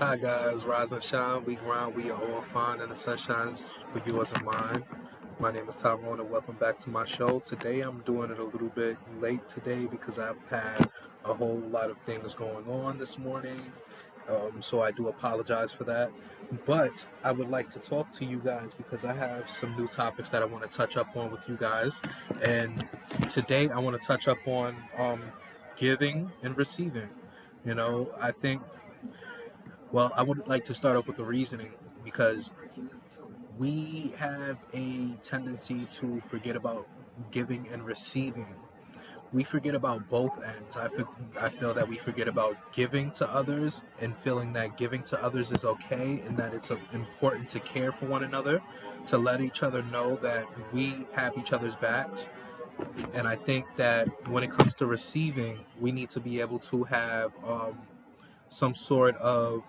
Hi guys, rise and shine. We grind, we are all fine, and the sun shines for yours and mine. My name is Tyrone, and welcome back to my show. Today I'm doing it a little bit late today because I've had a whole lot of things going on this morning. So I do apologize for that. But I would like to talk to you guys because I have some new topics that I want to touch up on with you guys. And today I want to touch up on giving and receiving. I think I would like to start off with the reasoning because we have a tendency to forget about giving and receiving. We forget about both ends. I feel that we forget about giving to others and feeling that giving to others is okay and that it's important to care for one another, to let each other know that we have each other's backs. And I think that when it comes to receiving, we need to be able to have some sort of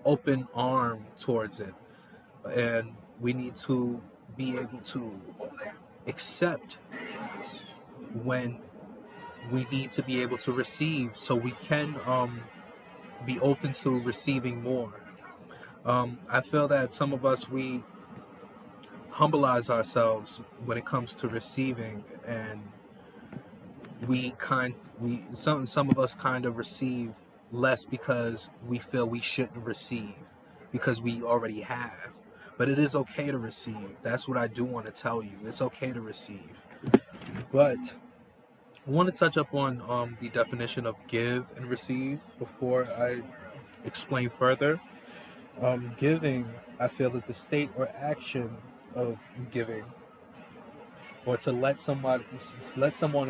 open arm towards it, and we need to be able to accept when we need to be able to receive so we can be open to receiving more. I feel that some of us, we humbleize ourselves when it comes to receiving, and some of us kind of receive less because we feel we shouldn't receive because we already have. But it is okay to receive. That's what I do want to tell you. It's okay to receive. But I want to touch up on the definition of give and receive before I explain further. Giving, I feel, is the state or action of giving, or to let someone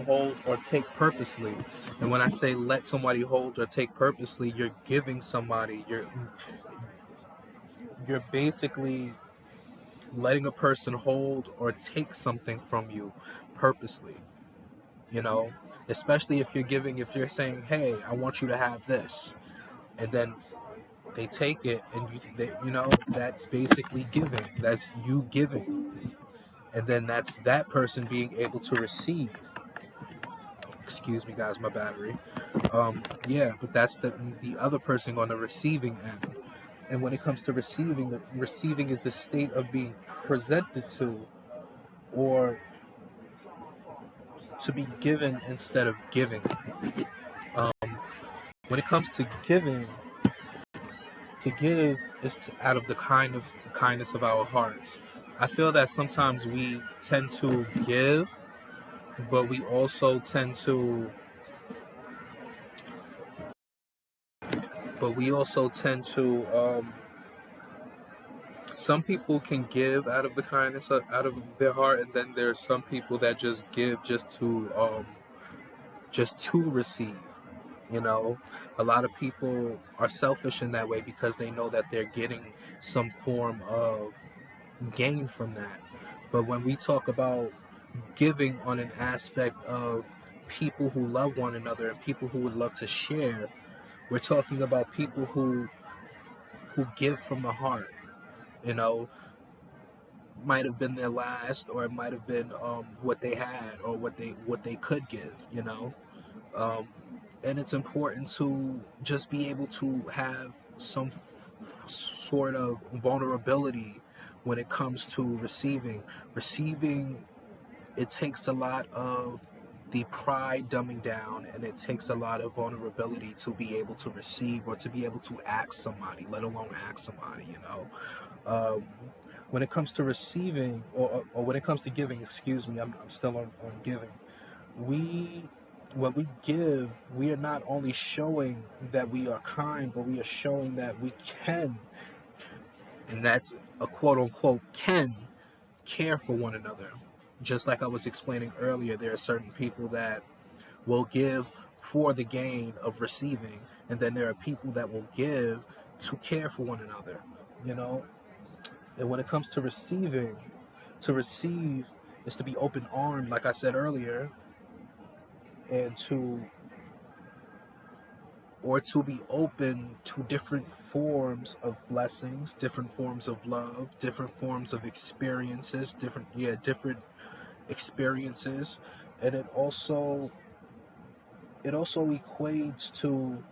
hold or take purposely. And when I say let somebody hold or take purposely, you're giving somebody. You're basically letting a person hold or take something from you purposely. You know, especially if you're saying, "Hey, I want you to have this," and then they take it, and that's basically giving. That's you giving, and then that's that person being able to receive. Excuse me, guys, my battery. Yeah, but that's the other person on the receiving end. And when it comes to receiving, the receiving is the state of being presented to, or to be given instead of giving. Um, when it comes to giving, to give is out of the kindness of our hearts. I feel that sometimes we tend to give, but we also tend to, but we also tend to some people can give out of the kindness out of their heart, and then there's some people that just give just to receive. You know, a lot of people are selfish in that way because they know that they're getting some form of gain from that. But when we talk about giving on an aspect of people who love one another and people who would love to share, we're talking about people who give from the heart. You know, might have been their last, or it might have been what they had, or what they could give. Um, and it's important to just be able to have some sort of vulnerability when it comes to receiving. It takes a lot of the pride dumbing down, and it takes a lot of vulnerability to be able to receive, or to be able to ask somebody, let alone ask somebody. um, when it comes to receiving, or when it comes to giving, excuse me, I'm still on giving. We When we give, we are not only showing that we are kind, but we are showing that we can, and that's a quote unquote can, care for one another. Just like I was explaining earlier, there are certain people that will give for the gain of receiving, and then there are people that will give to care for one another. You know, and when it comes to receiving, to receive is to be open armed, like I said earlier, and to be open to different forms of blessings, different forms of love, different forms of experiences, different experiences. And it also equates to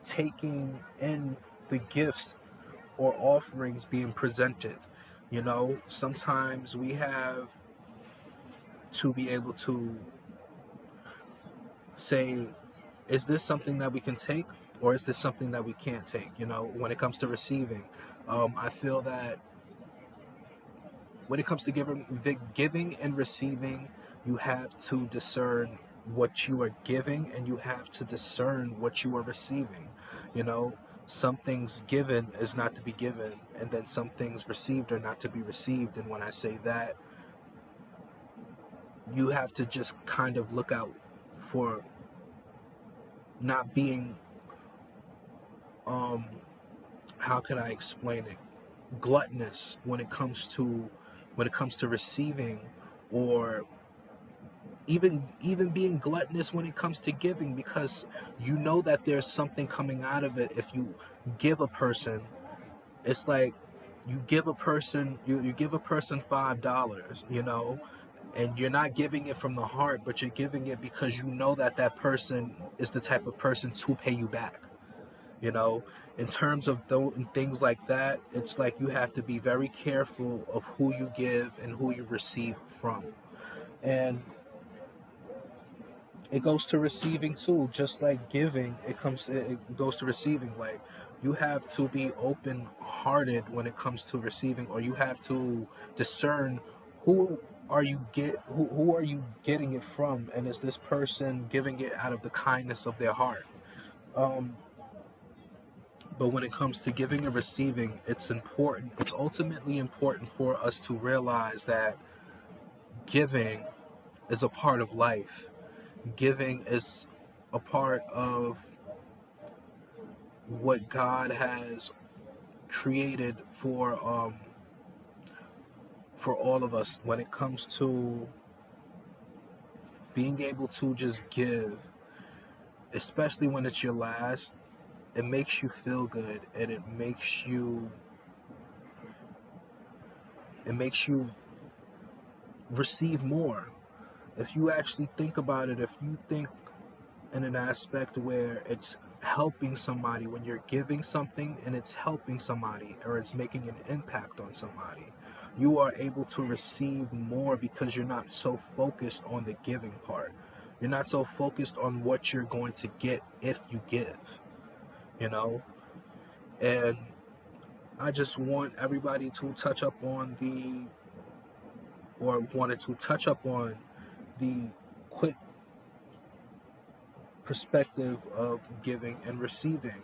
taking in the gifts or offerings being presented. Sometimes we have to be able to say, is this something that we can take, or is this something that we can't take? When it comes to receiving, I feel that when it comes to giving and receiving, you have to discern what you are giving, and you have to discern what you are receiving. You know, some things given is not to be given, and then some things received are not to be received. And when I say that, you have to just kind of look out for not being, um, how can I explain it? Gluttonous when it comes to receiving, or even being gluttonous when it comes to giving, because you know that there's something coming out of it. If you give a person, it's like you give a person $5, and you're not giving it from the heart, but you're giving it because you know that that person is the type of person to pay you back. you know in terms of things like that, it's like you have to be very careful of who you give and who you receive from. And it goes to receiving too, just like giving. It goes to receiving. Like, you have to be open hearted when it comes to receiving, or you have to discern who who are you getting it from, and is this person giving it out of the kindness of their heart. um but when it comes to giving and receiving, it's ultimately important for us to realize that giving is a part of life. Giving is a part of what God has created for all of us. When it comes to being able to just give, especially when it's your last, it makes you feel good, and it makes you receive more. If you actually think about it, if you think in an aspect where it's helping somebody, when you're giving something and it's helping somebody, or it's making an impact on somebody, you are able to receive more, because you're not so focused on the giving part. You're not so focused on what you're going to get if you give, you know? And I just want everybody to touch up on or wanted to touch up on the quick perspective of giving and receiving.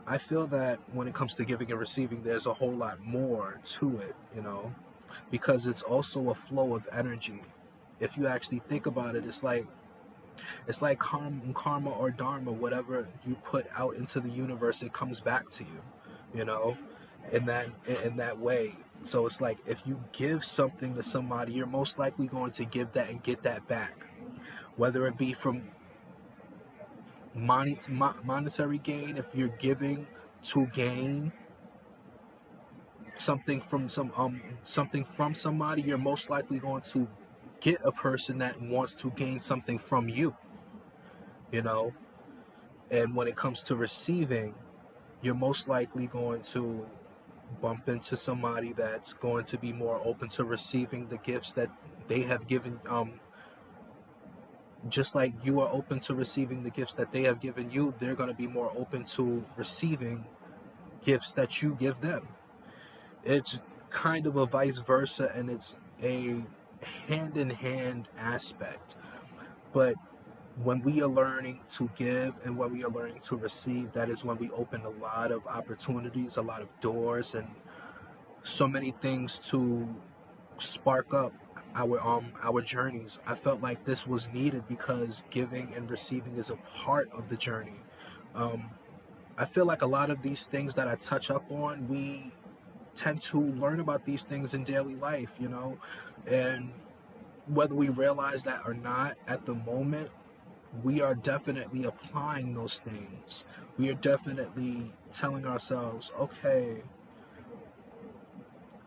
I feel that when it comes to giving and receiving, there's a whole lot more to it, because it's also a flow of energy. If you actually think about it, it's like karma or dharma. Whatever you put out into the universe, it comes back to you, you know, in that way. So it's like, if you give something to somebody, you're most likely going to give that and get that back, whether it be from monetary gain. If you're giving to gain something from somebody, you're most likely going to get a person that wants to gain something from you, you know and when it comes to receiving, you're most likely going to bump into somebody that's going to be more open to receiving the gifts that they have given, just like you are open to receiving the gifts that they have given you. They're going to be more open to receiving gifts that you give them. It's kind of a vice versa, and it's a hand in hand aspect. But when we are learning to give and when we are learning to receive, that is when we open a lot of opportunities, a lot of doors, and so many things to spark up our journeys. I felt like this was needed because giving and receiving is a part of the journey. Um, I feel like a lot of these things that I touch up on, we tend to learn about these things in daily life, and whether we realize that or not at the moment, we are definitely applying those things. We are definitely telling ourselves, okay,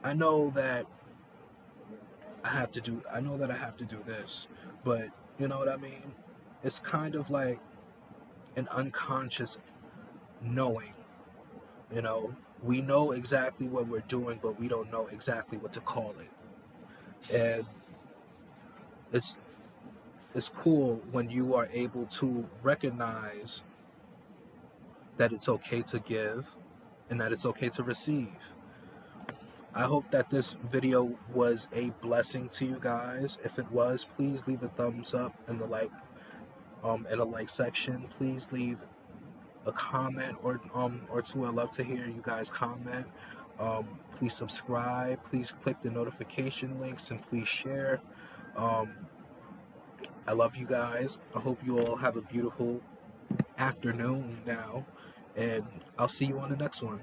I know that I know that I have to do this, but you know what I mean? It's kind of like an unconscious knowing. You know, we know exactly what we're doing, but we don't know exactly what to call it. And it's it's cool when you are able to recognize that it's okay to give and that it's okay to receive. I hope that this video was a blessing to you guys. If it was, please leave a thumbs up in the in a like section. Please leave a comment or two. I love to hear you guys comment. Please subscribe. Please click the notification links and please share. Um, I love you guys. I hope you all have a beautiful afternoon now, and I'll see you on the next one.